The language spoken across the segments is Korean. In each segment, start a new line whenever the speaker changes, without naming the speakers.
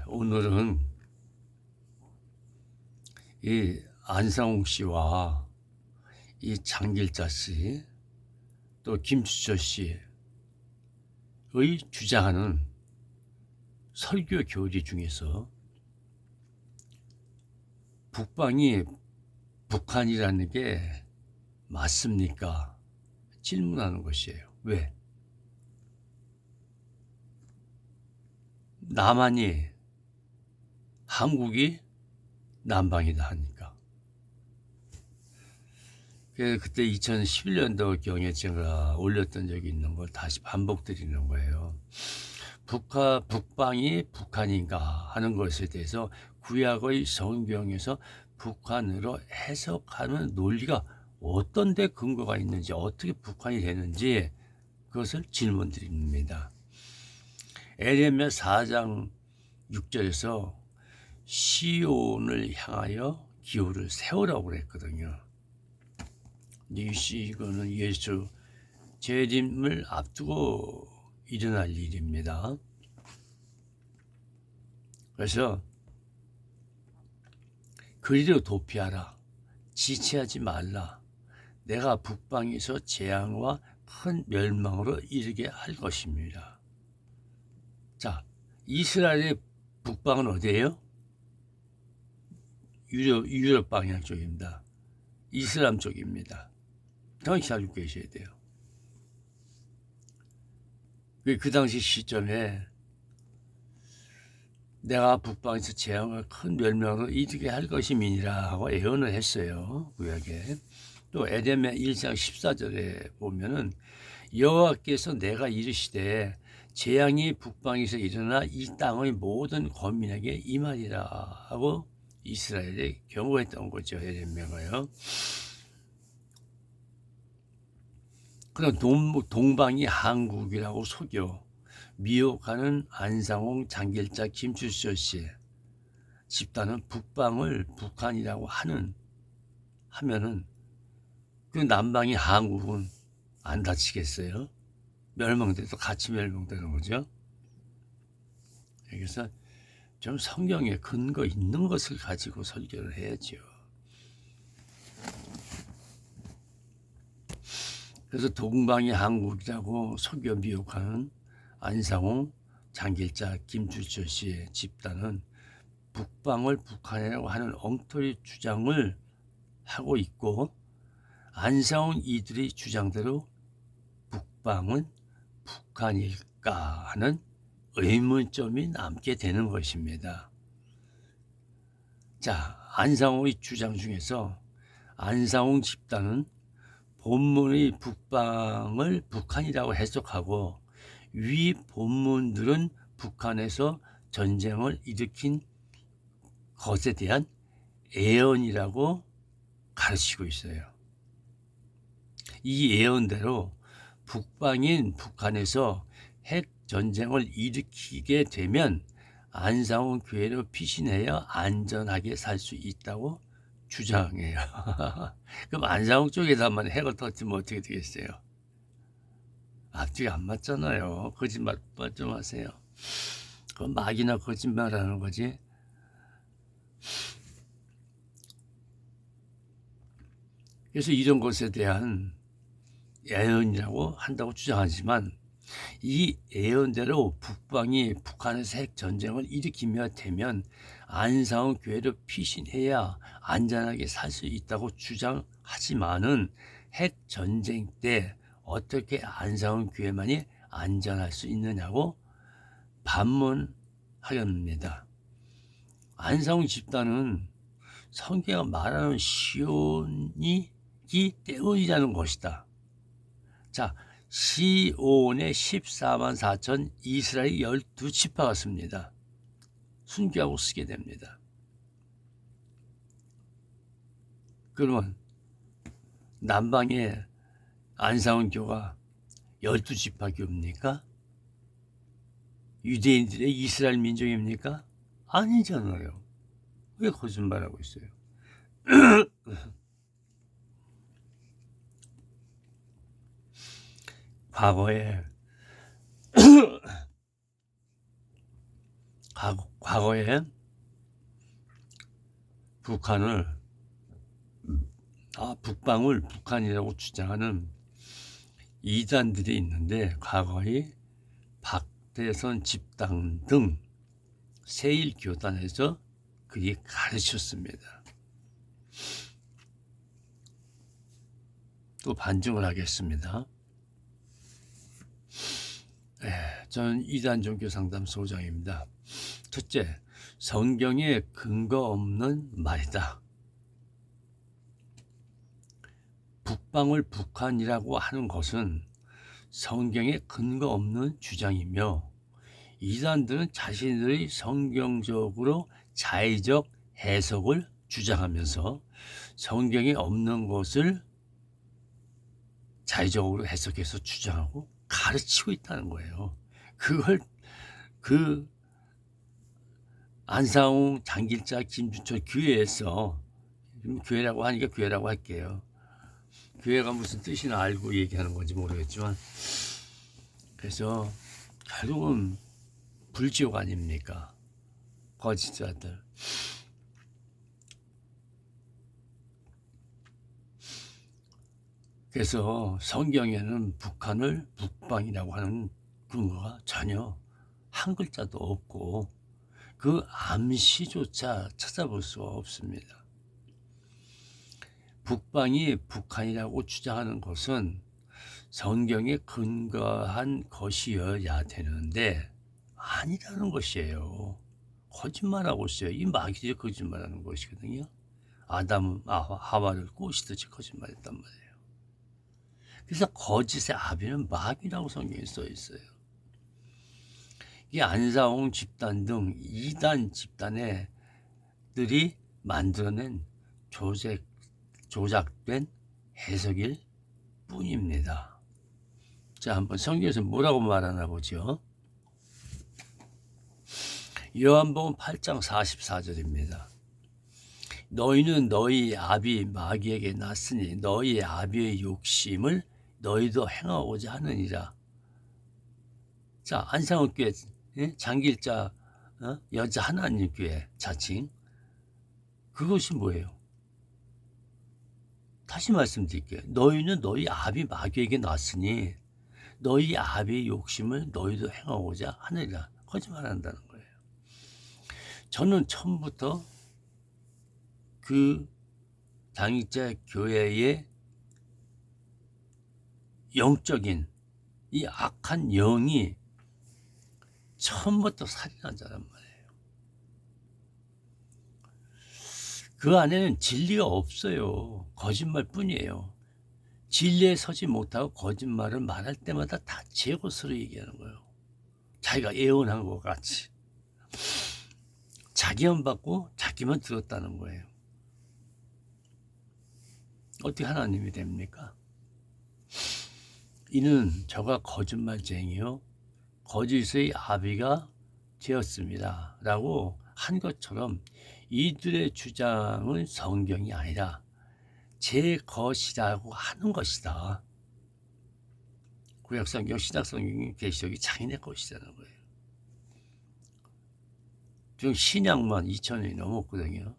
오늘은 이 안상홍 씨와 이 장길자 씨, 또 김주철 씨의 주장하는 설교 교리 중에서 북방이 북한이라는 게 맞습니까? 질문하는 것이에요. 왜? 남한이 한국이 남방이다 하니까. 그때 2011년도경에 제가 올렸던 적이 있는 걸 다시 반복드리는 거예요. 북방이 북한인가 하는 것에 대해서 구약의 성경에서 북한으로 해석하는 논리가 어떤 데 근거가 있는지, 어떻게 북한이 되는지 그것을 질문드립니다. 에레미야 4장 6절에서 시온을 향하여 기후를 세우라고 그랬거든요. 이거는 예수 재림을 앞두고 일어날 일입니다. 그래서 그리로 도피하라, 지체하지 말라. 내가 북방에서 재앙과 큰 멸망으로 이르게 할 것입니다. 자, 이스라엘의 북방은 어디예요? 유럽 방향 쪽입니다. 이슬람 쪽입니다. 정확히 알고 계셔야 돼요. 그 당시 시점에 내가 북방에서 재앙을 큰 멸망으로 이르게 할 것임이니라 하고 예언을 했어요. 구약에. 또 에레미야 1장 14절에 보면은 여호와께서 내가 이르시되 재앙이 북방에서 일어나 이 땅의 모든 거민에게 임하리라 하고 이스라엘에 경고했던 거죠. 에레미야가요. 그럼 동방이 한국이라고 속여 미혹하는 안상홍, 장길자, 김주철 씨 집단은 북방을 북한이라고 하면은 그 남방이 한국은 안 다치겠어요? 멸망돼도 같이 멸망되는 거죠. 그래서 좀 성경에 근거 있는 것을 가지고 설교를 해야죠. 그래서 동방이 한국이라고 속여 미혹하는 안상홍, 장길자, 김주철 씨의 집단은 북방을 북한이라고 하는 엉터리 주장을 하고 있고, 안상홍 이들의 주장대로 북방은 북한일까 하는 의문점이 남게 되는 것입니다. 자, 안상홍의 주장 중에서 안상홍 집단은 본문의 북방을 북한이라고 해석하고 위 본문들은 북한에서 전쟁을 일으킨 것에 대한 예언이라고 가르치고 있어요. 이 예언대로 북방인 북한에서 핵 전쟁을 일으키게 되면 안상홍 교회로 피신하여 안전하게 살 수 있다고 주장해요. 그럼 안상홍 쪽에다만 핵을 터뜨리면 어떻게 되겠어요? 앞뒤가 안 맞잖아요. 거짓말 좀 하세요. 그건 막이나 거짓말하는 거지. 그래서 이런 것에 대한 예언이라고 한다고 주장하지만 이 예언대로 북방이 북한에서 핵 전쟁을 일으키며 되면 안상홍 교회로 피신해야 안전하게 살 수 있다고 주장하지만은 핵 전쟁 때 어떻게 안상홍 교회만이 안전할 수 있느냐고 반문하렵니다. 안상홍 집단은 성경가 말하는 시온이기 때문이라는 것이다. 자, 시온의 14만 4천 이스라엘 12지파가 씁니다. 순교하고 쓰게 됩니다. 그러면 남방에 안상홍 교가 12지파 교입니까? 유대인들의 이스라엘 민족입니까? 아니잖아요. 왜 거짓말하고 있어요? 과거에 과거에 북방을 북한이라고 주장하는 이단들이 있는데, 과거에 박대선 집단 등 세일교단에서 그리 가르쳤습니다. 또 반증을 하겠습니다. 저는 이단 종교상담소장입니다. 첫째, 성경에 근거 없는 말이다. 북방을 북한이라고 하는 것은 성경에 근거 없는 주장이며, 이단들은 자신들의 성경적으로 자의적 해석을 주장하면서 성경에 없는 것을 자의적으로 해석해서 주장하고 가르치고 있다는 거예요. 그걸 그 안상홍, 장길자, 김주철 교회에서, 교회라고 하니까 교회라고 할게요. 교회가 무슨 뜻이나 알고 얘기하는 건지 모르겠지만, 그래서 결국은 불지옥 아닙니까? 거짓자들. 그래서 성경에는 북한을 북방이라고 하는 근거가 전혀 한 글자도 없고, 그 암시조차 찾아볼 수가 없습니다. 북방이 북한이라고 주장하는 것은 성경에 근거한 것이어야 되는데 아니라는 것이에요. 거짓말하고 있어요. 이 마귀들이 거짓말하는 것이거든요. 하와를 꼬시듯이 거짓말했단 말이에요. 그래서 거짓의 아비는 마귀라고 성경에 써 있어요. 이 안상홍 집단 등 이단 집단들이 만들어낸 조작된 해석일 뿐입니다. 자, 한번 성경에서 뭐라고 말하나 보죠. 요한복음 8장 44절입니다. 너희는 너희 아비 마귀에게 났으니 너희 아비의 욕심을 너희도 행하고자 하느니라. 자, 안상홍 교회, 장길자 여자 하나님 교회 자칭, 그것이 뭐예요? 다시 말씀드릴게요. 너희는 너희 아비 마귀에게 났으니 너희 아비의 욕심을 너희도 행하고자 하느니라. 거짓말한다는 거예요. 저는 처음부터 그 장길자 교회의 영적인 이 악한 영이 처음부터 살인한 자란 말이에요. 그 안에는 진리가 없어요. 거짓말뿐이에요. 진리에 서지 못하고 거짓말을 말할 때마다 다 제 것으로 얘기하는 거예요. 자기가 예언한 것 같이. 자기만 받고 자기만 들었다는 거예요. 어떻게 하나님이 됩니까? 이는 저가 거짓말쟁이요 거짓의 아비가 되었습니다 라고 한 것처럼 이들의 주장은 성경이 아니라 제 것이라고 하는 것이다. 구약성경, 신약성경이 계시록이 자기네 것이라는 거예요. 지금 신약만 2000년이 넘었거든요.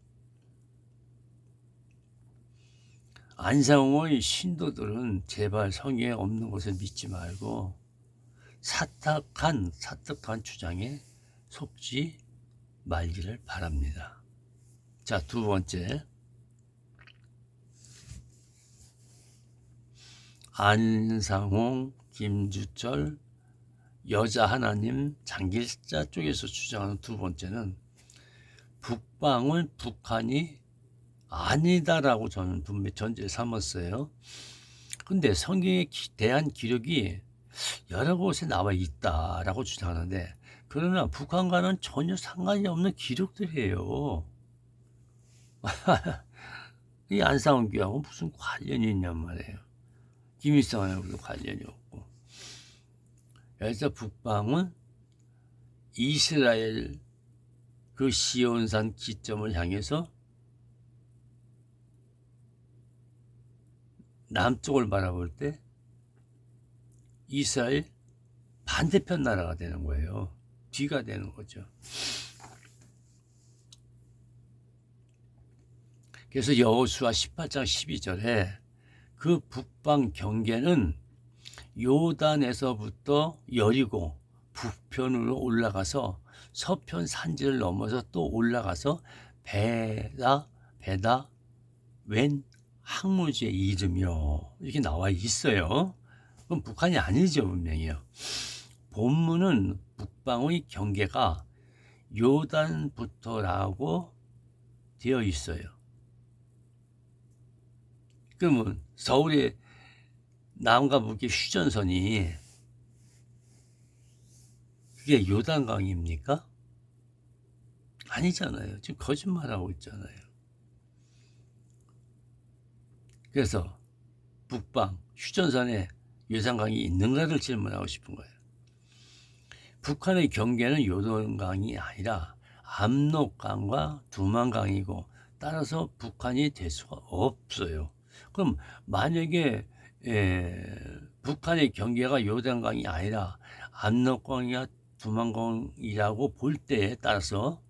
안상홍의 신도들은 제발 성경에 없는 것을 믿지 말고 사탁한 주장에 속지 말기를 바랍니다. 자, 두 번째, 안상홍, 김주철, 여자 하나님, 장길자 쪽에서 주장하는 두 번째는 북방은 북한이 아니다라고 저는 분명히 전제 삼았어요. 근데 성경에 대한 기록이 여러 곳에 나와 있다라고 주장하는데, 그러나 북한과는 전혀 상관이 없는 기록들이에요. 이 안상홍 교회하고 무슨 관련이 있냔 말이에요. 김일성하고도 관련이 없고. 그래서 북방은 이스라엘 그 시온산 기점을 향해서 남쪽을 바라볼 때 이스라엘 반대편 나라가 되는 거예요. 뒤가 되는 거죠. 그래서 여호수아 18장 12절에 그 북방 경계는 요단에서부터 여리고 북편으로 올라가서 서편 산지를 넘어서 또 올라가서 베다 웬 항무지에 이르며 이렇게 나와 있어요. 그럼 북한이 아니죠, 분명히요. 본문은 북방의 경계가 요단부터라고 되어 있어요. 그러면 서울의 남과 북의 휴전선이 그게 요단강입니까? 아니잖아요. 지금 거짓말하고 있잖아요. 그래서 북방 휴전선에 요단강이 있는가를 질문하고 싶은 거예요. 북한의 경계는 요단강이 아니라 압록강과 두만강이고 따라서 북한이 될 수가 없어요. 그럼 만약에 북한의 경계가 요단강이 아니라 압록강이나 두만강이라고 볼 때에 따라서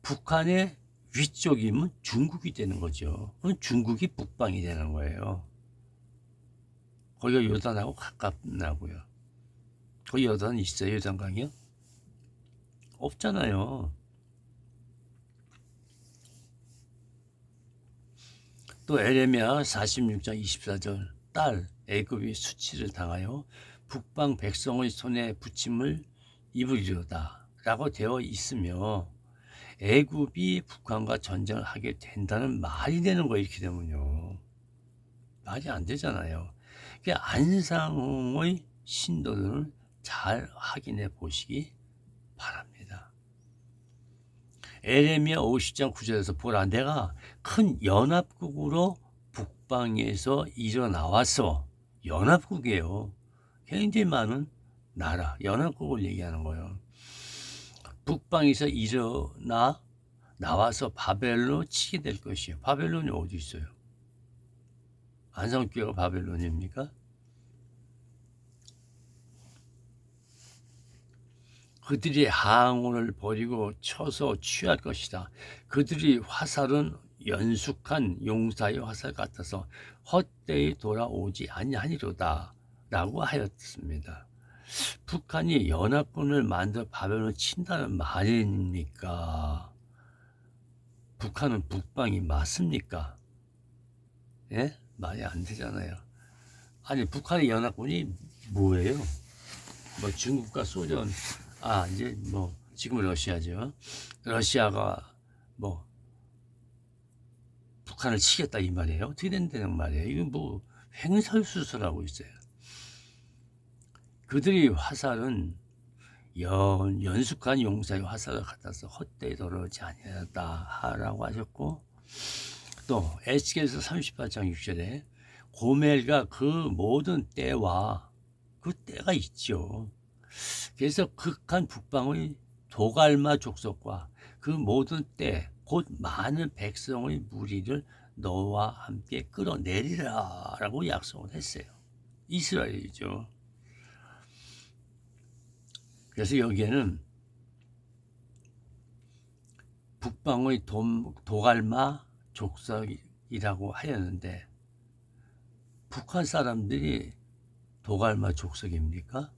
북한의 위쪽이면 중국이 되는 거죠. 그럼 중국이 북방이 되는 거예요. 거기가 요단하고 가깝나고요. 거기 요단 있어요? 요단강이요? 없잖아요. 또 에레미야 46장 24절 딸 애굽이 수치를 당하여 북방 백성의 손에 붙임을 입으리로다 라고 되어 있으며 애굽이 북한과 전쟁을 하게 된다는 말이 되는 거예요. 이렇게 되면요. 말이 안 되잖아요. 안상홍의 신도들을 잘 확인해 보시기 바랍니다. 에레미야 50장 9절에서 보라 내가 큰 연합국으로 북방에서 일어나와서 연합국이에요. 굉장히 많은 나라 연합국을 얘기하는 거예요. 북방에서 나와서 바벨론을 치게 될 것이에요. 바벨론이 어디 있어요? 안상교회가 바벨론입니까? 그들이 항온을 버리고 쳐서 취할 것이다. 그들이 화살은 연숙한 용사의 화살 같아서 헛되이 돌아오지 아니하니로다 라고 하였습니다. 북한이 연합군을 만들어 바벨론을 친다는 말입니까? 북한은 북방이 맞습니까? 예? 말이 안 되잖아요. 아니 북한의 연합군이 뭐예요? 뭐 중국과 소련 이제 뭐 지금은 러시아죠. 러시아가 뭐 북한을 치겠다 이 말이에요. 어떻게 된다는 말이에요? 이거 뭐 횡설수설하고 있어요. 그들이 화살은 연숙한 용사의 화살을 갖다서 헛되이 돌아오지 아니하다라고 하셨고 또 에스겔서 38장 6절에 고멜과 그 모든 때와 그 때가 있죠. 그래서 극한 북방의 도갈마 족속과 그 모든 때 곧 많은 백성의 무리를 너와 함께 끌어내리라 라고 약속을 했어요. 이스라엘이죠. 그래서 여기에는 북방의 도갈마 족속이라고 하였는데 북한 사람들이 도갈마 족속입니까?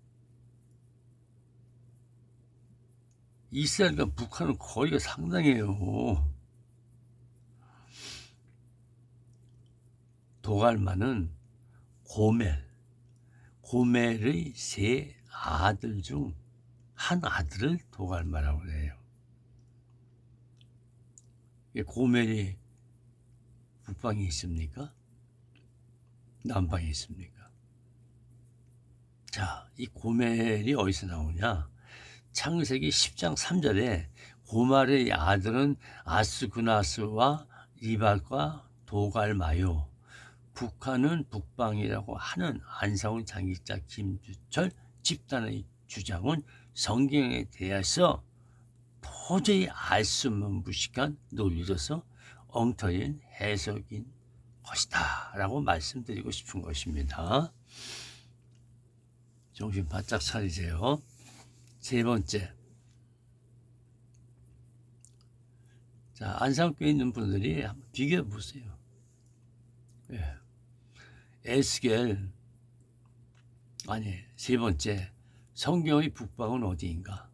이스라엘과 북한은 거리가 상당해요. 도갈마는 고멜의 세 아들 중 한 아들을 도갈마라고 해요. 고멜이 북방에 있습니까? 남방에 있습니까? 자, 이 고멜이 어디서 나오냐? 창세기 10장 3절에 고멜의 아들은 아스그나스와 리발과 도갈마요. 북한은 북방이라고 하는 안상훈 장기자 김주철 집단의 주장은 성경에 대해서 도저히 알 수 없는 무식한 논리로서 엉터리인 해석인 것이다 라고 말씀드리고 싶은 것입니다. 정신 바짝 차리세요. 세 번째, 자, 안상교에 있는 분들이 한번 비교해 보세요. 예. 에스겔, 아니, 세 번째, 성경의 북방은 어디인가?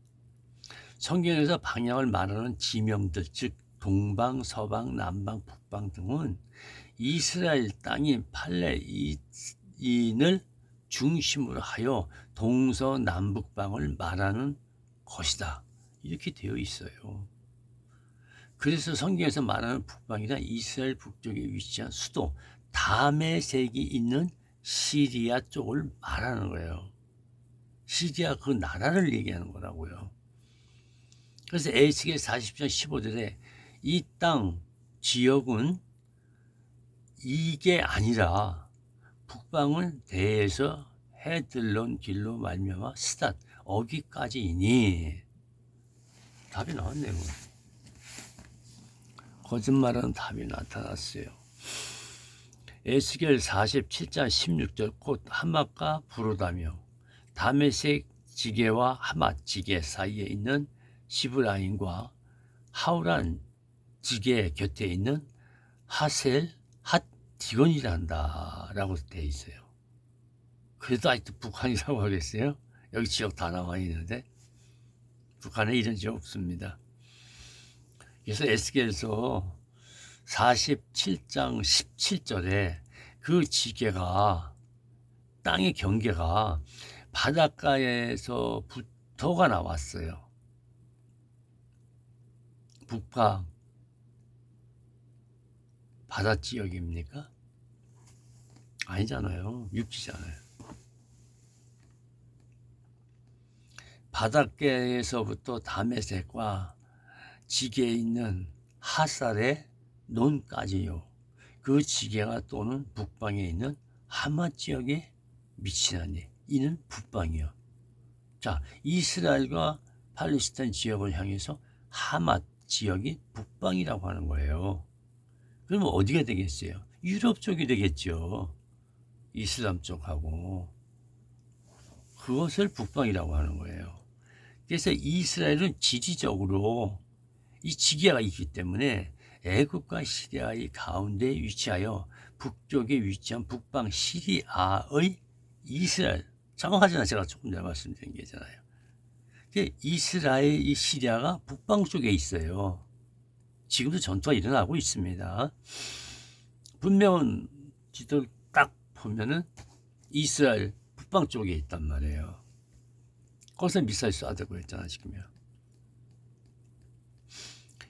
성경에서 방향을 말하는 지명들, 즉 동방, 서방, 남방, 북방 등은 이스라엘 땅인 팔레스타인을 중심으로 하여 동서남북방을 말하는 것이다. 이렇게 되어 있어요. 그래서 성경에서 말하는 북방이란 이스라엘 북쪽에 위치한 수도 다메섹이 있는 시리아 쪽을 말하는 거예요. 시리아 그 나라를 얘기하는 거라고요. 그래서 에스겔 40장 15절에 이 땅 지역은 이게 아니라 북방을 대해서 헤들론 길로 말미암아 스닷 어기까지이니. 답이 나왔네요. 거짓말하는 답이 나타났어요. 에스겔 47장 16절 곧 하맛과 부르다며 다메섹 지게와 하맛 지게 사이에 있는 시브라임과 하우란 지게 곁에 있는 하셀 핫디곤이란다 라고 되어 있어요. 그래도 아직도 북한이라고 하겠어요? 여기 지역 다 나와 있는데 북한에 이런 지역 없습니다. 그래서 에스겔서 47장 17절에 그 지게가 땅의 경계가 바닷가에서부터가 나왔어요. 북방 바다 지역입니까? 아니잖아요. 육지잖아요. 바닷가에서부터 다메섹과 지게에 있는 하살의 논까지요. 그 지게가 또는 북방에 있는 하맛 지역에 미치나니 이는 북방이요. 자, 이스라엘과 팔레스타인 지역을 향해서 하맛 지역이 북방이라고 하는 거예요. 그러면 어디가 되겠어요? 유럽 쪽이 되겠죠. 이슬람 쪽하고. 그것을 북방이라고 하는 거예요. 그래서 이스라엘은 지리적으로 이 지게가 있기 때문에 애굽과 시리아의 가운데 위치하여 북쪽에 위치한 북방 시리아의 이스라엘, 정확하지는 제가 조금 전에 말씀드린 게잖아요. 이스라엘 이 시리아가 북방 쪽에 있어요. 지금도 전투가 일어나고 있습니다. 분명한 지도를 딱 보면은 이스라엘 북방 쪽에 있단 말이에요. 거기서 미사일 쏴대고 있잖아 지금요.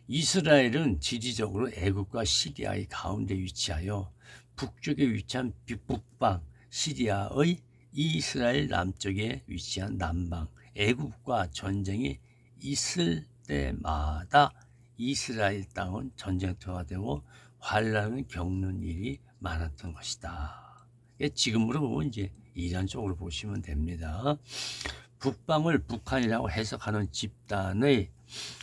이스라엘은 지리적으로 애굽과 시리아의 가운데 위치하여 북쪽에 위치한 북방 시리아의 이스라엘 남쪽에 위치한 남방 애굽과 전쟁이 있을 때마다 이스라엘 땅은 전쟁터가 되고 환란을 겪는 일이 많았던 것이다. 지금으로 보면 이제 이란 쪽으로 보시면 됩니다. 북방을 북한이라고 해석하는 집단의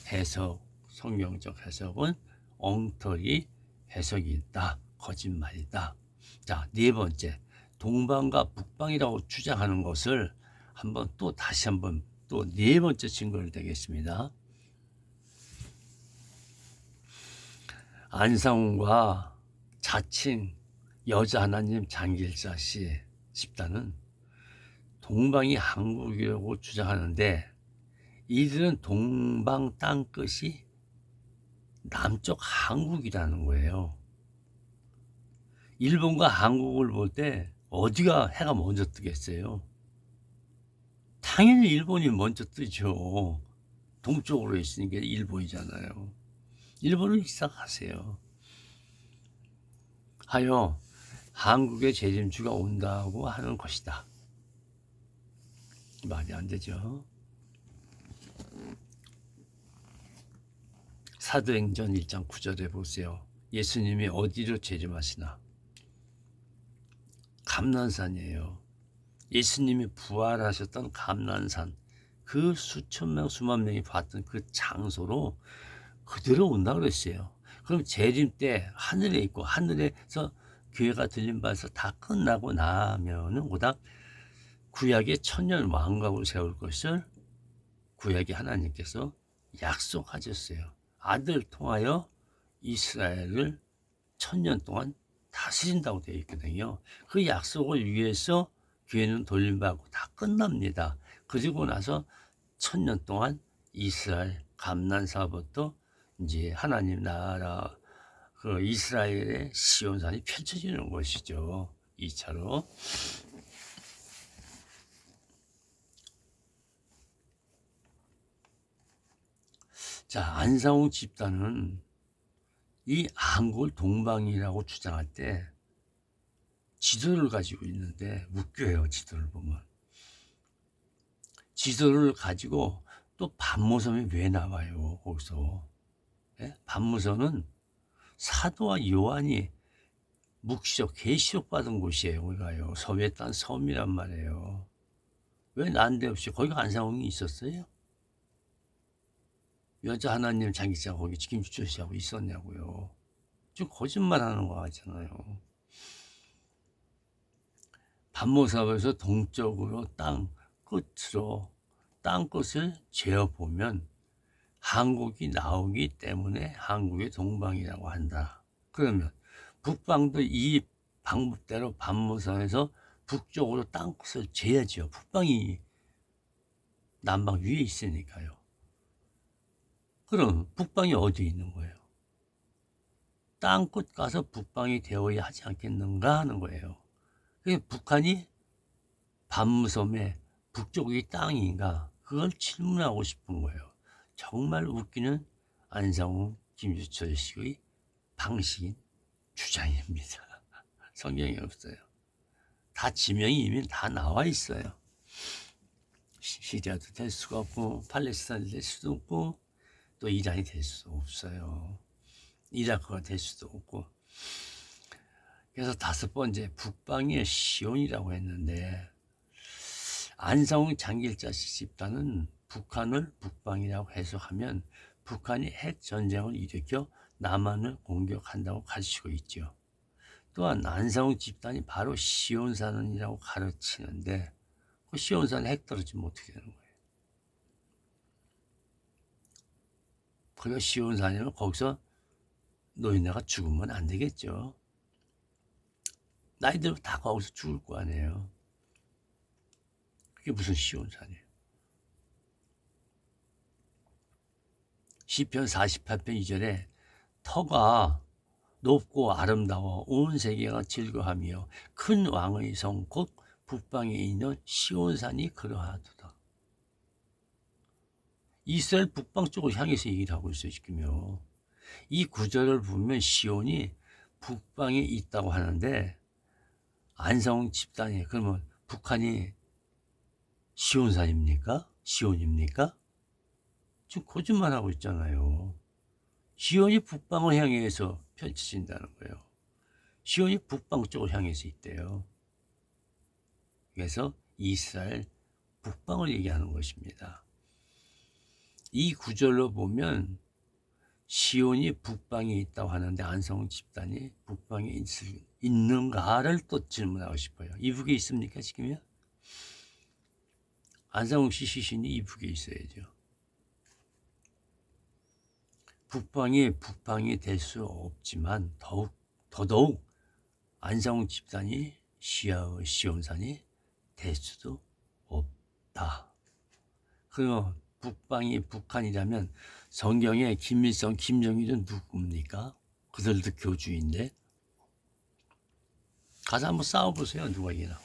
해석, 성경적 해석은 엉터리 해석이다. 거짓말이다. 자, 네 번째, 동방과 북방이라고 주장하는 것을 한번 또 다시 한번 또 네 번째 증거를 대겠습니다. 안상훈과 자칭 여자 하나님 장길사 씨 집단은 동방이 한국이라고 주장하는데 이들은 동방 땅끝이 남쪽 한국이라는 거예요. 일본과 한국을 볼 때 어디가 해가 먼저 뜨겠어요? 당연히 일본이 먼저 뜨죠. 동쪽으로 있으니까 일본이잖아요. 일본을 생각하세요. 하여 한국의 재림주가 온다고 하는 것이다. 말이 안 되죠. 사도행전 1장 9절에 보세요. 예수님이 어디로 재림하시나? 감난산이에요. 예수님이 부활하셨던 감난산, 그 수천 명 수만 명이 봤던 그 장소로 그대로 온다 그랬어요. 그럼 재림 때 하늘에 있고 하늘에서 교회가 들린 바에서 다 끝나고 나면은 오다 구약의 천년 왕국을 세울 것을 구약의 하나님께서 약속하셨어요. 아들 통하여 이스라엘을 1000년 동안 다스린다고 되어 있거든요. 그 약속을 위해서 교회는 돌림받고 다 끝납니다. 그리고 나서 1000년 동안 이스라엘 감난사부터 이제 하나님 나라 그 이스라엘의 시온산이 펼쳐지는 것이죠. 2차로. 자, 안상홍 집단은 이 한국을 동방이라고 주장할 때 지도를 가지고 있는데 웃겨요. 지도를 보면. 지도를 가지고 또 반모섬이 왜 나와요? 거기서. 예? 반모섬은 사도와 요한이 묵시적 계시록 받은 곳이에요. 거기가요. 서외딴 섬이란 말이에요. 왜 난데없이 거기가 안상홍이 있었어요? 여자 하나님 장기자 거기 김주철씨하고 있었냐고요. 지금 거짓말하는 거 같잖아요. 반모섬에서 동쪽으로 땅 끝을 재어보면 한국이 나오기 때문에 한국의 동방이라고 한다. 그러면 북방도 이 방법대로 반모섬에서 북쪽으로 땅 끝을 재야죠. 북방이 남방 위에 있으니까요. 그럼 북방이 어디에 있는 거예요? 땅 끝 가서 북방이 되어야 하지 않겠는가 하는 거예요. 북한이 반무섬의 북쪽이 땅인가? 그걸 질문하고 싶은 거예요. 정말 웃기는 안상홍, 김주철 씨의 방식인 주장입니다. 성경에 없어요. 다 지명이 이미 다 나와 있어요. 시리아도 될 수가 없고 팔레스타인도 될 수도 없고 또 이란이 될 수도 없어요. 이라크가 될 수도 없고. 그래서 5번째 북방의 시온이라고 했는데 안상홍 장길자 집단은 북한을 북방이라고 해석하면 북한이 핵 전쟁을 일으켜 남한을 공격한다고 가르치고 있죠. 또한 안상홍 집단이 바로 시온산이라고 가르치는데 그 시온산에 핵 떨어지면 어떻게 되는 거예요? 그리고 시온산이면 거기서 노인네가 죽으면 안 되겠죠. 나이대로 다 거기서 죽을 거 아니에요. 그게 무슨 시온산이에요. 시편 48편 2절에 터가 높고 아름다워 온 세계가 즐거하며 큰 왕의 성 곧 북방에 있는 시온산이 그러하도다. 이스라엘 북방 쪽을 향해서 얘기를 하고 있어요. 지금요. 이 구절을 보면 시온이 북방에 있다고 하는데 안상홍 집단이 그러면 북한이 시온산입니까? 시온입니까? 지금 거짓말하고 있잖아요. 시온이 북방을 향해서 펼쳐진다는 거예요. 시온이 북방 쪽을 향해서 있대요. 그래서 이스라엘 북방을 얘기하는 것입니다. 이 구절로 보면 시온이 북방에 있다고 하는데 안상홍 집단이 북방에 있는가를 또 질문하고 싶어요. 이북에 있습니까 지금요? 안상홍 씨 시신이 이북에 있어야죠. 북방이 될 수 없지만 더더욱 안상홍 집단이 시온산이 될 수도 없다. 그리고 북방이 북한이라면 성경에 김일성, 김정일은 누굽니까? 그들도 교주인데 가서 한번 싸워보세요. 누가 이기나.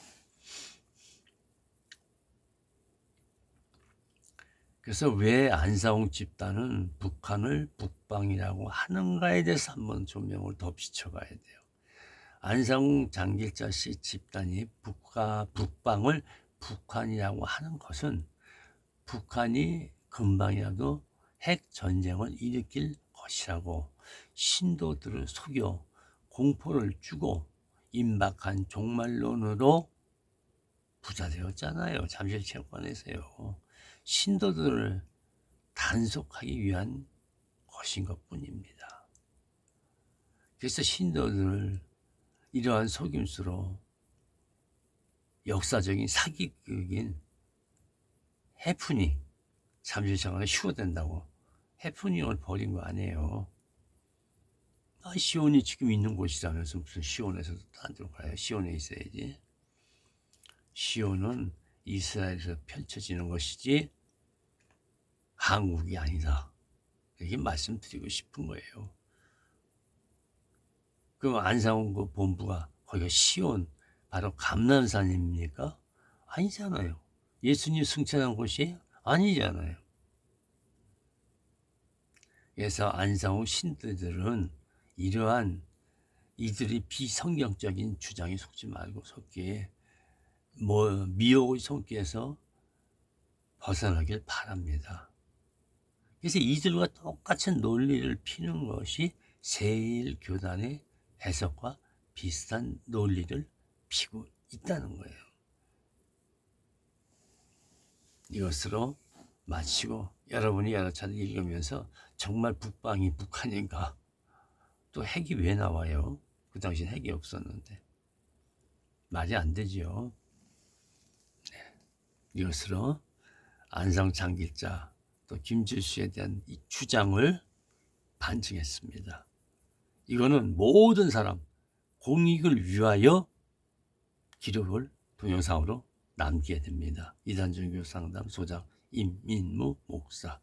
그래서 왜 안상홍 집단은 북한을 북방이라고 하는가에 대해서 한번 조명을 더 비춰봐야 돼요. 안상홍 장길자 씨 집단이 북방을 북한이라고 하는 것은 북한이 금방이라도 핵 전쟁을 일으킬 것이라고 신도들을 속여 공포를 주고 임박한 종말론으로 부자되었잖아요. 잠실체육관에서요. 신도들을 단속하기 위한 것인 것뿐입니다. 그래서 신도들을 이러한 속임수로 역사적인 사기극인 해프닝, 잠실장관이 휴거된다고 해프닝을 벌인 거 아니에요. 시온이 지금 있는 곳이라면서 무슨 시온에서 딴 데로 가요. 시온에 있어야지. 시온은 이스라엘에서 펼쳐지는 것이지 한국이 아니다. 이렇게 말씀드리고 싶은 거예요. 그럼 안상훈 그 본부가 거기가 시온 바로 감람산입니까? 아니잖아요. 예수님 승천한 곳이 아니잖아요. 그래서 안상훈 신도들은 이러한 이들이 비성경적인 주장에 속지 말고 속기에 미혹의 손길에서 벗어나길 바랍니다. 그래서 이들과 똑같은 논리를 피는 것이 세일교단의 해석과 비슷한 논리를 피고 있다는 거예요. 이것으로 마치고 여러분이 여러 차례 읽으면서 정말 북방이 북한인가? 또 핵이 왜 나와요? 그 당시엔 핵이 없었는데. 말이 안 되지요. 이것으로 안성장길자 또 김철수에 대한 이 주장을 반증했습니다. 이거는 모든 사람 공익을 위하여 기록을 동영상으로 남기게 됩니다. 이단종교 상담 소장 임민무 목사.